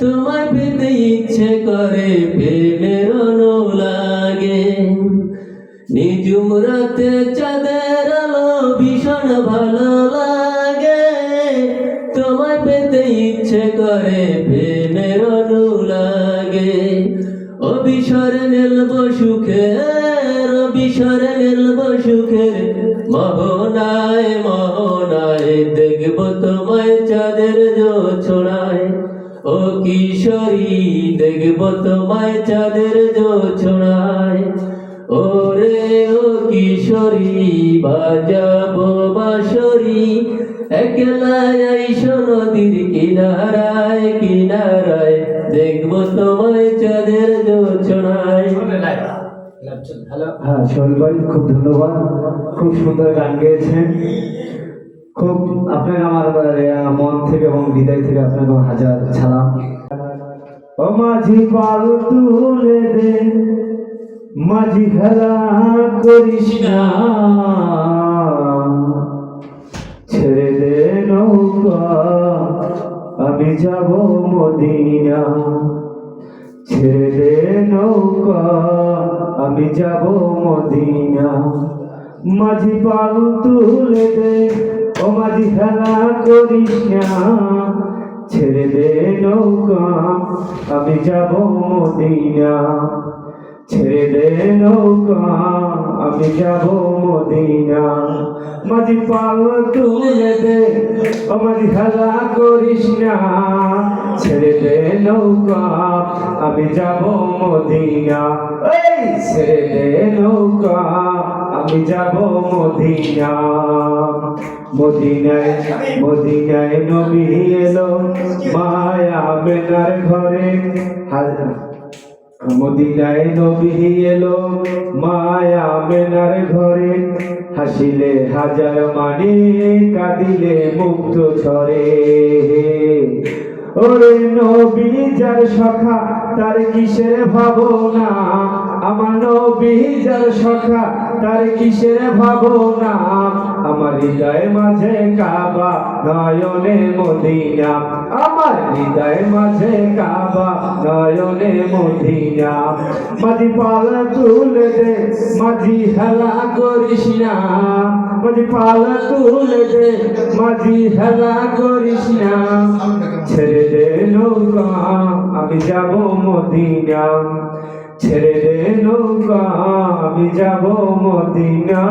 তোমায় পেতে ইচ্ছে করে প্রেমের অনু লাগে। নিজুম রাতে চাঁদের আলো ভীষণ ভালো লাগে। তোমায় পেতে ইচ্ছে করে প্রেমের অনু লাগে। অবিসরে মেলব সুখের, অবিসরে মেলব সুখের মোহনায় মোহনায়। দেখব তোমায় চাঁদের জোছনায় ও কিশোরী, দেখব তোমায় চাঁদের জোছনায়। ওরে ও কিশোরী বাজাবো বাঁশরি, একলা আইসো নদীর কিনারায় কিনারায়। দেখব তোমায় চাঁদের জোছনায়। হ্যাঁ শোল ভাই, খুব ধন্যবাদ, খুব সুন্দর গান গেয়েছেন। খুব আপনাকে আমার মন থেকে এবং হৃদয় থেকে আপনাকে হাজার সালাম। ও মাঝি পাল তুলে দে, মাঝি খেলা করিস না, ছেড়ে দে নৌকা আমি যাব মদিনা, ছেড়ে দে নৌকা আমি যাব মদিনা। মাঝি পাল তুলে দে, ও মাঝি খেলা করিস না, ছেড়ে দে নৌকা আমি যাব মদিনা, ছেড়ে দে নৌকা আমি যাব মদিনা। মাঝি পাল তুলে দে, ও মাঝি খেলা করিস না, ছেড়ে দে নৌকা আমি যাব মদিনা, এই ছেড়ে দে নৌকা আমি যাব মদিনা। মদিনায় মদিনায় নবী এলো মায়া বেনার ঘরে, মদিনায় নবী এলো মায়া বেনার ঘরে, হাসিলে হাজার মানি কাঁদিলে মুগ্ধ ঝরে। ওরে নবী যার সখা তার কিসের ভাবনা, আমার নবী যার সখা তার কিসের ভাবনা, আমার হৃদয় মাঝে কাবা নয়নে মদিনা, আমার হৃদয় মাঝে কাবা নয়নে মদিনা। মাঝি পাল তুলে দে, মাঝি হেলা করিস না, মাঝি পাল তুলে দে, মাঝি হেলা করিস না, ছেড়ে দে নৌকা আমি যাব মদিনা, ছেড়ে দে নৌকা আমি যাব মদিনা।